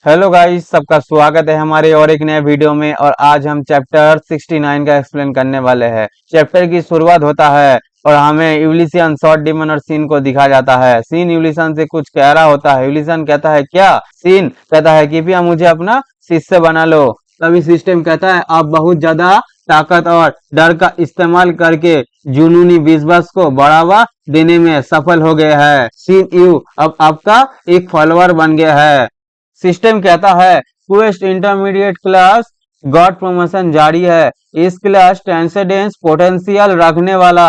Hello guys, सबका स्वागत है हमारे और एक नए वीडियो में। और आज हम चैप्टर 69 का एक्सप्लेन करने वाले हैं। चैप्टर की शुरुआत होता है और हमें यूलिशियन शॉर्ट डिमन और सीन को दिखा जाता है। सीन यूलिशियन से कुछ कह रहा होता है। यूलिशियन कहता है क्या? सीन कहता है कृपया मुझे अपना शिष्य बना लो। तभी सिस्टम कहता है आप बहुत ज्यादा ताकत और डर का इस्तेमाल करके जुनूनी विश्वास को बढ़ावा देने में सफल हो गए हैं। सीन यू अब आपका एक फॉलोअर बन गया है। सिस्टम कहता है quest intermediate class God promotion जारी है। इस क्लास ट्रांसेंडेंस पोटेंशियल रखने वाला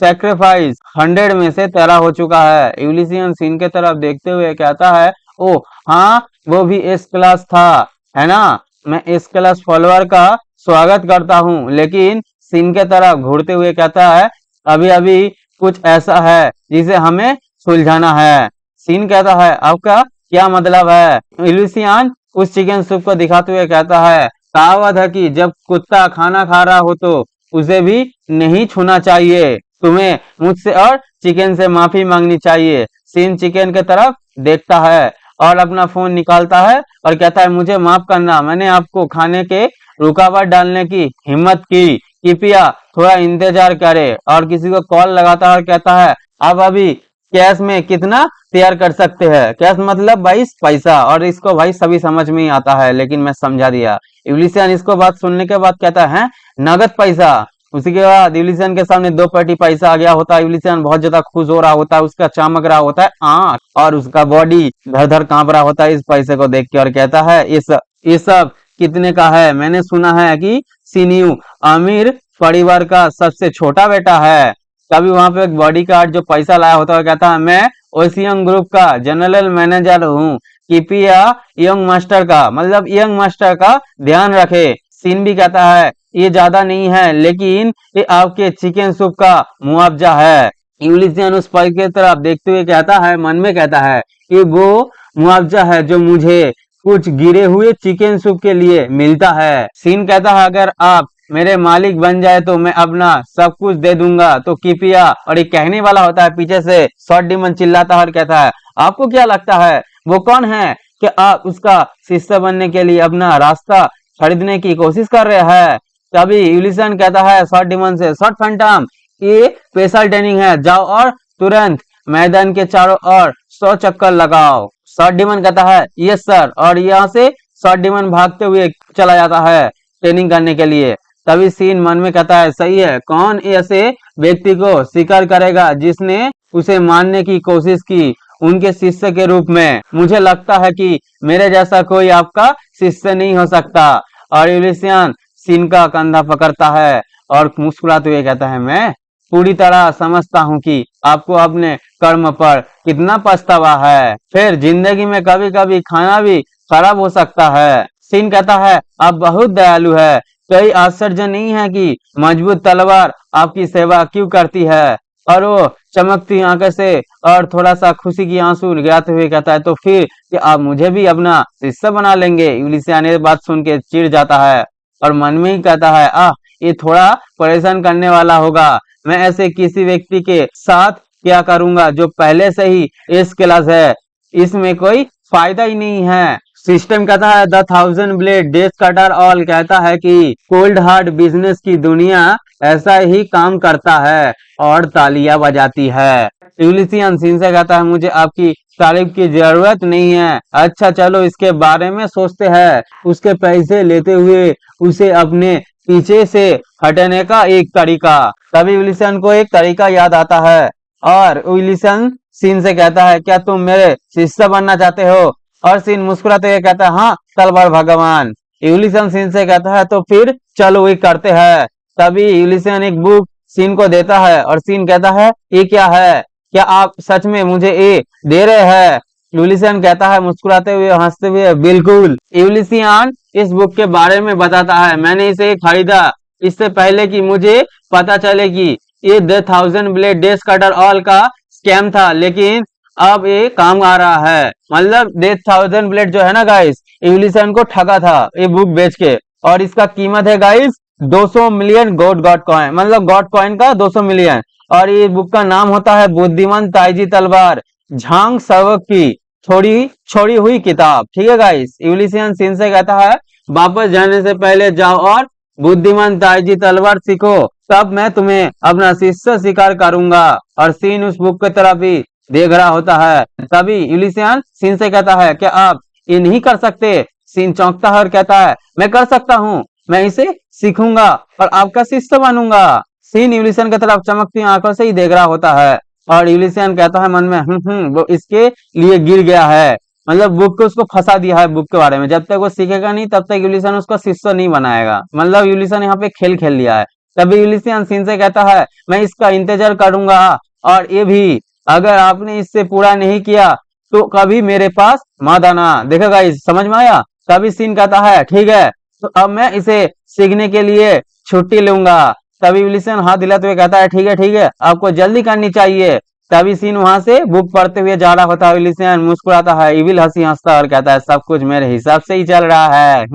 सैक्रिफाइस 100 में से 13 हो चुका है। यूलिशियन सीन के तरफ देखते हुए कहता है ओ हाँ, वो भी इस क्लास था, है ना? मैं इस क्लास फॉलोअर का स्वागत करता हूँ। लेकिन सीन के तरफ घूरते हुए कहता है अभी अभी कुछ ऐसा है जिसे हमें सुलझाना है। सीन कहता है आपका क्या मतलब है? यूलिशियन उस चिकन सूप को दिखाते हुए कहता है कहावत है कि जब कुत्ता खाना खा रहा हो तो उसे भी नहीं छूना चाहिए। तुम्हें मुझसे और चिकन से माफी मांगनी चाहिए। सीन चिकन के तरफ देखता है और अपना फोन निकालता है और कहता है मुझे माफ करना, मैंने आपको खाने के रुकावट डालने की हिम्मत की, कृपया थोड़ा इंतजार करे। और किसी को कॉल लगाता है और कहता है आप अभी कैश में कितना तैयार कर सकते हैं? कैश मतलब 22 पैसा। और इसको भाई सभी समझ में ही आता है, लेकिन मैं समझा दिया। यूलिशियन इसको बात सुनने के बाद कहता है नगद पैसा। उसी के बाद यूलिशियन के सामने 2 पेटी पैसा आ गया होता है। यूलिशियन बहुत ज्यादा खुश हो रहा होता है, उसका चमक रहा होता है आंख और उसका बॉडी धर धर कांप रहा होता है इस पैसे को देख के। और कहता है इस सब कितने का है? मैंने सुना है कि सीनियू अमीर परिवार का सबसे छोटा बेटा है। तभी वहां पे एक बॉडी गार्ड जो पैसा लाया होता है कहता है मैं ओशियन ग्रुप का जनरल मैनेजर हूँ, कृपया यंग मास्टर का मतलब यंग मास्टर का ध्यान रखे। सीन भी कहता है ये ज्यादा नहीं है, लेकिन ये आपके चिकन सूप का मुआवजा है। यूलिशियन उस पैसे की तरफ देखते हुए कहता है, मन में कहता है ये वो मुआवजा है जो मुझे कुछ गिरे हुए चिकन सूप के लिए मिलता है। सीन कहता है अगर आप मेरे मालिक बन जाए तो मैं अपना सब कुछ दे दूंगा, तो कृपया। और एक कहने वाला होता है पीछे से, शॉर्ट डिमन चिल्लाता है और कहता है आपको क्या लगता है वो कौन है कि आप उसका शिष्य बनने के लिए अपना रास्ता खरीदने की कोशिश कर रहे हैं? तभी यूलिशियन कहता है शॉर्ट डिमन से, शॉर्ट फैंटम ये स्पेशल ट्रेनिंग है, जाओ और तुरंत मैदान के चारों ओर 100 चक्कर लगाओ। शॉर्ट डिमन कहता है यस सर, और यहाँ से शॉर्ट डिमन भागते हुए चला जाता है ट्रेनिंग करने के लिए। तभी सीन मन में कहता है सही है, कौन ऐसे व्यक्ति को स्वीकार करेगा जिसने उसे मारने की कोशिश की उनके शिष्य के रूप में? मुझे लगता है कि मेरे जैसा कोई आपका शिष्य नहीं हो सकता। और यूलिशियन सीन का कंधा पकड़ता है और मुस्कुराते हुए कहता है मैं पूरी तरह समझता हूँ कि आपको अपने कर्म पर कितना पछतावा है। फिर जिंदगी में कभी कभी खाना भी खराब हो सकता है। सीन कहता है आप बहुत दयालु है, कोई आश्चर्य नहीं है कि मजबूत तलवार आपकी सेवा क्यों करती है। और वो चमकती आंखें से और थोड़ा सा खुशी की आंसू गिराते हुए कहता है तो फिर कि आप मुझे भी अपना शिष्य बना लेंगे? यूलिशियन ये बात सुन के चिढ़ जाता है और मन में ही कहता है ये थोड़ा परेशान करने वाला होगा। मैं ऐसे किसी व्यक्ति के साथ क्या करूंगा जो पहले से ही इस क्लास है, इसमें कोई फायदा ही नहीं है। सिस्टम कहता है the 1000 blade desk cutter all कहता है कि कोल्ड हार्ड बिजनेस की दुनिया ऐसा ही काम करता है और तालियां बजाती है। यूलिशियन सीन से कहता है मुझे आपकी तारीफ की जरूरत नहीं है। अच्छा चलो इसके बारे में सोचते हैं। उसके पैसे लेते हुए उसे अपने पीछे से हटने का एक तरीका। तभी यूलिशियन को एक तरीका याद आता है और यूलिशियन सीन से कहता है क्या तुम मेरे शिष्य बनना चाहते हो? और सीन मुस्कुराते हुए कहता है हाँ तलवार भगवान। यूलिशियन सीन से कहता है तो फिर चलो ये करते हैं। तभी यूलिशियन एक बुक सीन को देता है और सीन कहता है ये क्या है? क्या आप सच में मुझे ये दे रहे हैं? यूलिशियन कहता है मुस्कुराते हुए हंसते हुए बिल्कुल। यूलिशियन इस बुक के बारे में बताता है मैंने इसे खरीदा इससे पहले कि मुझे पता चले कि ये the 1000 blade desk cutter all का स्कैम था, लेकिन अब ये काम आ रहा है। मतलब द 1000 ब्लेड जो है ना गाइस, यूलिशियन को ठगा था ये बुक बेच के। और इसका कीमत है गाइस 200 मिलियन गॉड कॉइन, मतलब गॉड कॉइन का 200 मिलियन। और ये बुक का नाम होता है बुद्धिमान ताइजी तलवार झांग सबक की। छोड़ी छोड़ी हुई किताब। ठीक है गाइस, यूलिसियन सीन से कहता है वापस जाने से पहले जाओ और बुद्धिमान ताइजी तलवार सीखो, तब मैं तुम्हें अपना शिष्य स्वीकार करूंगा। और सीन उस बुक की तरफ ही देख रहा होता है। तभी यूलिसियन सीन से कहता है क्या आप ये नहीं कर सकते? सीन चौंकता है और कहता है मैं कर सकता हूँ, मैं इसे सीखूंगा और आपका शिष्य बनूंगा। सीन यूलिसियन की तरफ चमकती आंखों से ही देख रहा होता है और यूलिसियन कहता है मन में वो इसके लिए गिर गया है, मतलब बुक को उसको फंसा दिया है बुक के बारे में। जब तक वो सीखेगा नहीं तब तक यूलिसियन उसका शिष्य नहीं बनाएगा, मतलब यूलिसियन यहाँ पे खेल खेल लिया है। तभी यूलिसियन सीन से कहता है मैं इसका इंतजार करूंगा और ये भी, अगर आपने इससे पूरा नहीं किया तो कभी मेरे पास मत आना। देखो गाइस, समझ में आया? तभी सीन कहता है ठीक है, तो अब मैं इसे सीखने के लिए छुट्टी लूंगा। तभी यूलिसियन हाथ हिलाते हुए कहता है ठीक है आपको जल्दी करनी चाहिए। तभी सीन वहां से बुक पढ़ते हुए जा रहा होता है। यूलिसियन मुस्कुराता है, इविल हंसी हंसता और कहता है सब कुछ मेरे हिसाब से ही चल रहा है।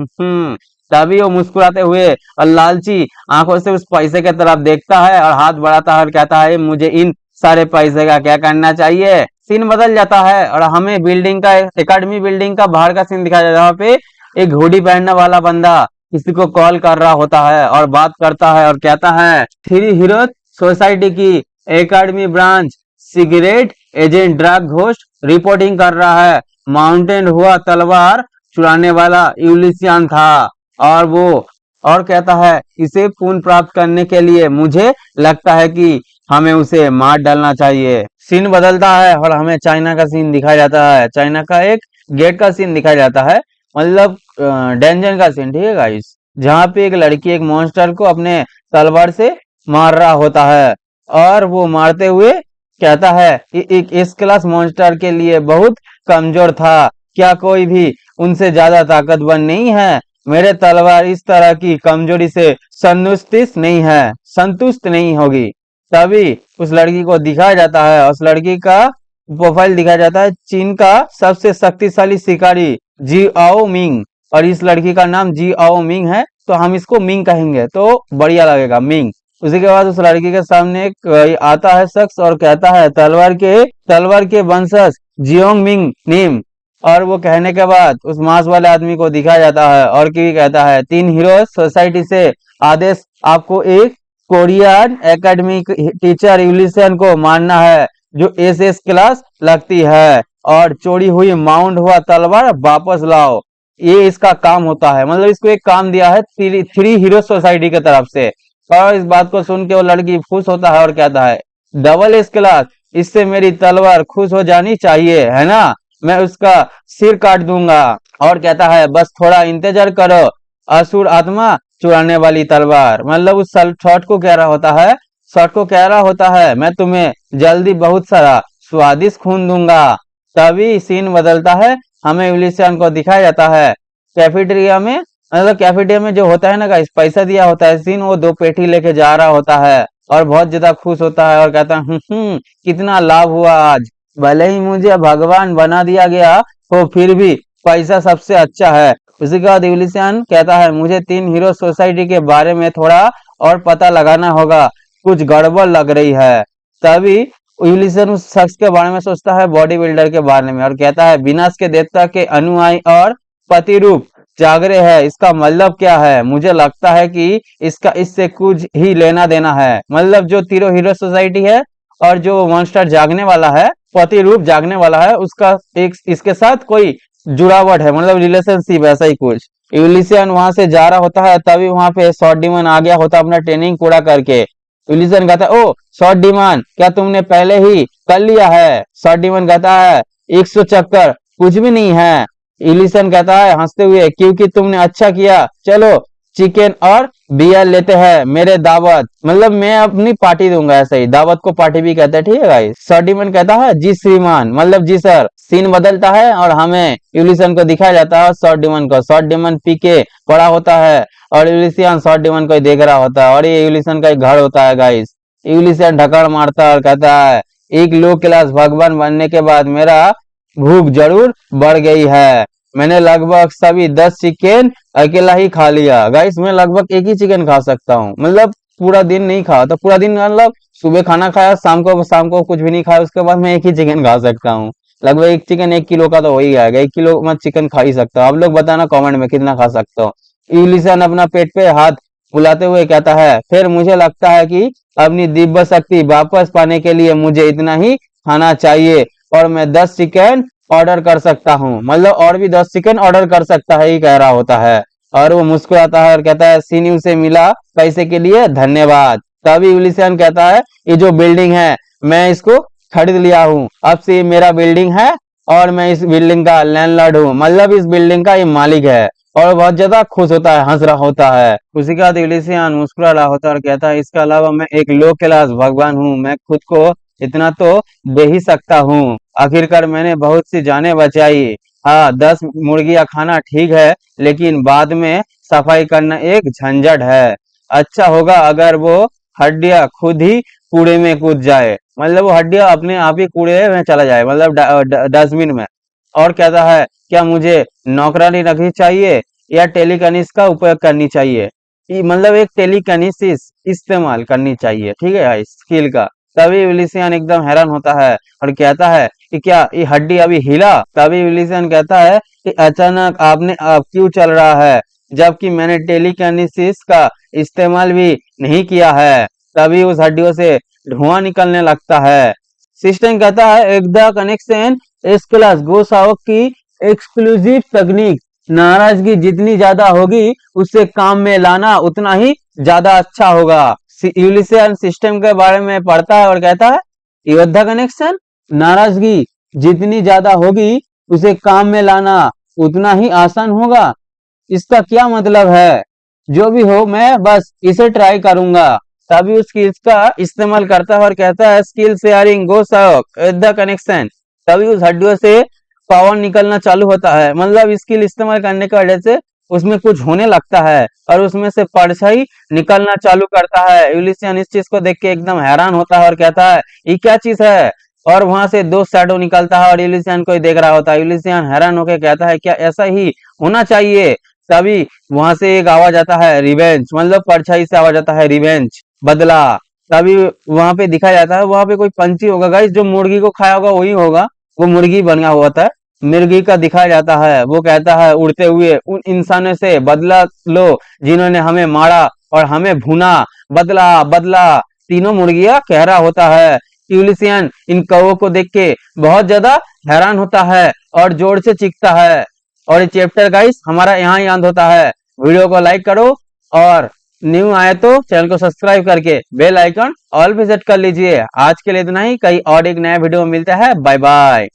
तभी वो मुस्कुराते हुए और लालची आंखों से उस पैसे की तरफ देखता है और हाथ बढ़ाता है और कहता है मुझे इन सारे पैसे का क्या करना चाहिए। सीन बदल जाता है और हमें बिल्डिंग का, एकेडमी बिल्डिंग का बाहर का सीन दिखाया जाता है। वहां पे एक हुडी पहनने वाला बंदा किसी को कॉल कर रहा होता है और बात करता है और कहता है थ्री हीरो सोसाइटी की academy branch cigarette agent drug ghost reporting कर रहा है। माउंटेन हुआ तलवार चुराने वाला यूलिसियन था और वो और कहता है इसे पुनः प्राप्त करने के लिए मुझे लगता है कि हमें उसे मार डालना चाहिए। सीन बदलता है और हमें चाइना का सीन दिखाया जाता है। चाइना का एक गेट का सीन दिखाया जाता है, मतलब डेंजन का सीन। ठीक है गाइस, जहाँ पे एक लड़की एक मॉन्स्टर को अपने तलवार से मार रहा होता है और वो मारते हुए कहता है कि एक इस क्लास मॉन्स्टर के लिए बहुत कमजोर था, क्या कोई भी उनसे ज्यादा ताकतवर नहीं है? मेरे तलवार इस तरह की कमजोरी से संतुष्ट नहीं होगी। तभी उस लड़की को दिखाया जाता है, उस लड़की का प्रोफाइल दिखाया जाता है, चीन का सबसे शक्तिशाली शिकारी जी आओ मिंग, और इस लड़की का नाम जी आओ मिंग है, तो हम इसको मिंग कहेंगे तो बढ़िया लगेगा, मिंग। उसी के बाद उस लड़की के सामने एक आता है शख्स और कहता है तलवार के वंशज जियोंग मिंग नेम। और वो कहने के बाद उस मांस वाले आदमी को दिखाया जाता है और की कहता है तीन हीरो सोसाइटी से आदेश, आपको एक कोरियन एकेडमी टीचर यूलिसियन को मारना है जो एस क्लास लगती है और चोरी हुई माउंट हुआ तलवार वापस लाओ। ये इसका काम होता है, मतलब इसको एक काम दिया है थ्री हीरो सोसाइटी की तरफ से। और इस बात को सुन के वो लड़की खुश होता है और कहता है डबल एस क्लास, इससे मेरी तलवार खुश हो जानी चाहिए है ना, मैं उसका सिर काट दूंगा। और कहता है बस थोड़ा इंतजार करो, असुर आत्मा चुराने वाली तलवार, मतलब उस शॉट को कह रहा होता है, शॉट को कह रहा होता है मैं तुम्हें जल्दी बहुत सारा स्वादिष्ट खून दूंगा। तभी सीन बदलता है, हमें यूलिसियन को दिखाया जाता है कैफेटेरिया में, मतलब कैफेटेरिया में जो होता है ना गाइस, पैसा दिया होता है सीन, वो 2 पेटी लेके जा रहा होता है और बहुत ज्यादा खुश होता है और कहता है कितना लाभ हुआ आज, भले ही मुझे भगवान बना दिया गया हो फिर भी पैसा सबसे अच्छा है। उसी के बाद यूलिसियन कहता है मुझे 3 हीरो सोसाइटी के बारे में थोड़ा और पता लगाना होगा, कुछ गड़बड़ लग रही है। तभी यूलिसियन उस शख्स के बारे में सोचता है, बॉडी बिल्डर के बारे में, और कहता है विनाश के देवता के अनुयायी और पति रूप जागरे है, इसका मतलब क्या है? मुझे लगता है कि इसका इससे कुछ ही लेना देना है, मतलब जो तीनों हीरो सोसाइटी है और जो मॉन्स्टर जागने वाला है, पति रूप जागने वाला है, उसका एक इसके साथ कोई जुड़ावट है, मतलब रिलेशनशिप ऐसा ही कुछ। यूलिसियन वहां से जा रहा होता है, तभी वहां पे शॉर्ट डीमन आ गया होता अपना ट्रेनिंग पूरा करके। यूलिसियन कहता है ओ शॉर्ट डीमन, क्या तुमने पहले ही कर लिया है? शॉर्ट डीमन कहता है 100 चक्कर कुछ भी नहीं है। यूलिसियन कहता है हंसते हुए क्योंकि तुमने अच्छा किया, चलो चिकन और बियर लेते हैं मेरे दावत, मतलब मैं अपनी पार्टी दूंगा, ऐसा ही दावत को पार्टी भी कहते हैं। ठीक है भाई, शॉर्टीमैन कहता है जी श्रीमान, मतलब जी सर। सीन बदलता है और हमें यूलिसियन को दिखाया जाता है शॉर्टीमैन को। शॉर्टीमैन पी के पड़ा होता है और यूलिसियन शॉर्टीमैन को देख रहा होता है और ये यूलिसियन का एक घर होता है गाइस। यूलिसियन ढकड़ मारता है और कहता है एक लो क्लास भगवान बनने के बाद मेरा भूख जरूर बढ़ गई है, मैंने लगभग सभी 10 चिकन अकेला ही खा लिया। गाइस मैं लगभग एक ही चिकन खा सकता हूँ, मतलब पूरा दिन नहीं खा तो पूरा दिन, मतलब सुबह खाना खाया, शाम को कुछ भी नहीं खाया, उसके बाद मैं एक ही चिकन खा सकता हूँ। लगभग एक चिकन 1 किलो का तो हो ही जाएगा। 1 किलो मैं चिकन खा ही सकता हूँ। आप लोग बताना कमेंट में कितना खा सकते हो। यूलिसियन अपना पेट पे हाथ बुलाते हुए कहता है, फिर मुझे लगता है कि अपनी दिव्य शक्ति वापस पाने के लिए मुझे इतना ही खाना चाहिए और मैं 10 चिकन ऑर्डर कर सकता हूँ। मतलब और भी 10 चिकन ऑर्डर कर सकता है, ही कह रहा होता है। और वो मुस्कुराता है और कहता है, सीन्यू से मिला पैसे के लिए धन्यवाद। तभी यूलिसियन कहता है, ये जो बिल्डिंग है मैं इसको खरीद लिया हूँ, अब से ये मेरा बिल्डिंग है और मैं इस बिल्डिंग का लैंडलॉर्ड हूँ, मतलब इस बिल्डिंग का ये मालिक है। और बहुत ज्यादा खुश होता है, हंस रहा होता है। उसी के बाद यूलिसियन मुस्कुरा रहा होता है और कहता है, इसके अलावा मैं एक लो क्लास भगवान हूँ, मैं खुद को इतना तो दे ही सकता हूँ। आखिरकार मैंने बहुत सी जानें बचाई। हाँ, 10 मुर्गियां खाना ठीक है, लेकिन बाद में सफाई करना एक झंझट है। अच्छा होगा अगर वो हड्डियां खुद ही कूड़े में कूद जाए, मतलब वो हड्डियां अपने आप ही कूड़े में चला जाए, मतलब डस्टबिन में। और कहता है, क्या मुझे नौकरानी रखनी चाहिए या टेलीकनिस का उपयोग करनी चाहिए? मतलब एक टेलीकनिसिस इस्तेमाल करनी चाहिए, ठीक है, इस स्किल का। तभी विलिसियन एकदम हैरान होता है और कहता है कि क्या ये हड्डी अभी हिला? तभी विलिसियन कहता है कि अचानक आपने अब क्यों चल रहा है, जबकि मैंने टेलीकनिसिस का इस्तेमाल भी नहीं किया है। तभी उस हड्डियों से धुआं निकलने लगता है। सिस्टम कहता है, एक द कनेक्शन इस क्लास गोसाओ की एक्सक्लूसिव तकनीक। नाराजगी जितनी ज्यादा होगी उसे काम में लाना उतना ही ज्यादा अच्छा होगा। यूलिसियन सिस्टम के बारे में पढ़ता है और कहता है, योद्धा कनेक्शन, नाराजगी जितनी ज्यादा होगी उसे काम में लाना उतना ही आसान होगा, इसका क्या मतलब है? जो भी हो, मैं बस इसे ट्राई करूंगा। तभी उस स्किल्स का इस्तेमाल करता है और कहता है, skill sharing go the connection. तभी उस हड्डियों से पावर निकलना चालू होता है, मतलब स्किल इस्तेमाल करने की वजह से उसमें कुछ होने लगता है और उसमें से परछाई निकलना चालू करता है। यूलिसियन इस चीज को देख के एकदम हैरान होता है और कहता है, ये क्या चीज है? और वहां से 2 शैडो निकलता है और यूलिसियन को ही देख रहा होता है। यूलिसियन हैरान होकर कहता है, क्या ऐसा ही होना चाहिए? तभी वहां से एक आवाज आता है, रिवेंज, मतलब परछाई से आवाज आता है, रिवेंज, बदला। तभी वहां पे दिखाया जाता है, वहां पे कोई पंछी होगा गाइस, जो मुर्गी को खाया होगा वही होगा, वो मुर्गी बना हुआ था। मिर्गी का दिखाया जाता है, वो कहता है, उड़ते हुए उन इंसानों से बदला लो जिन्होंने हमें मारा और हमें भुना, बदला बदला। तीनों मुर्गियां कह रहा होता है। यूलिसियन इन कौवों को देख के बहुत ज्यादा हैरान होता है और जोर से चीखता है। और ये चैप्टर गाइस हमारा यहाँ ही अंत होता है। वीडियो को लाइक करो और न्यू आए तो चैनल को सब्सक्राइब करके बेल आइकन ऑल पे सेट कर लीजिए। आज के लिए इतना ही, कहीं और एक नया वीडियो में मिलता है। Bye bye.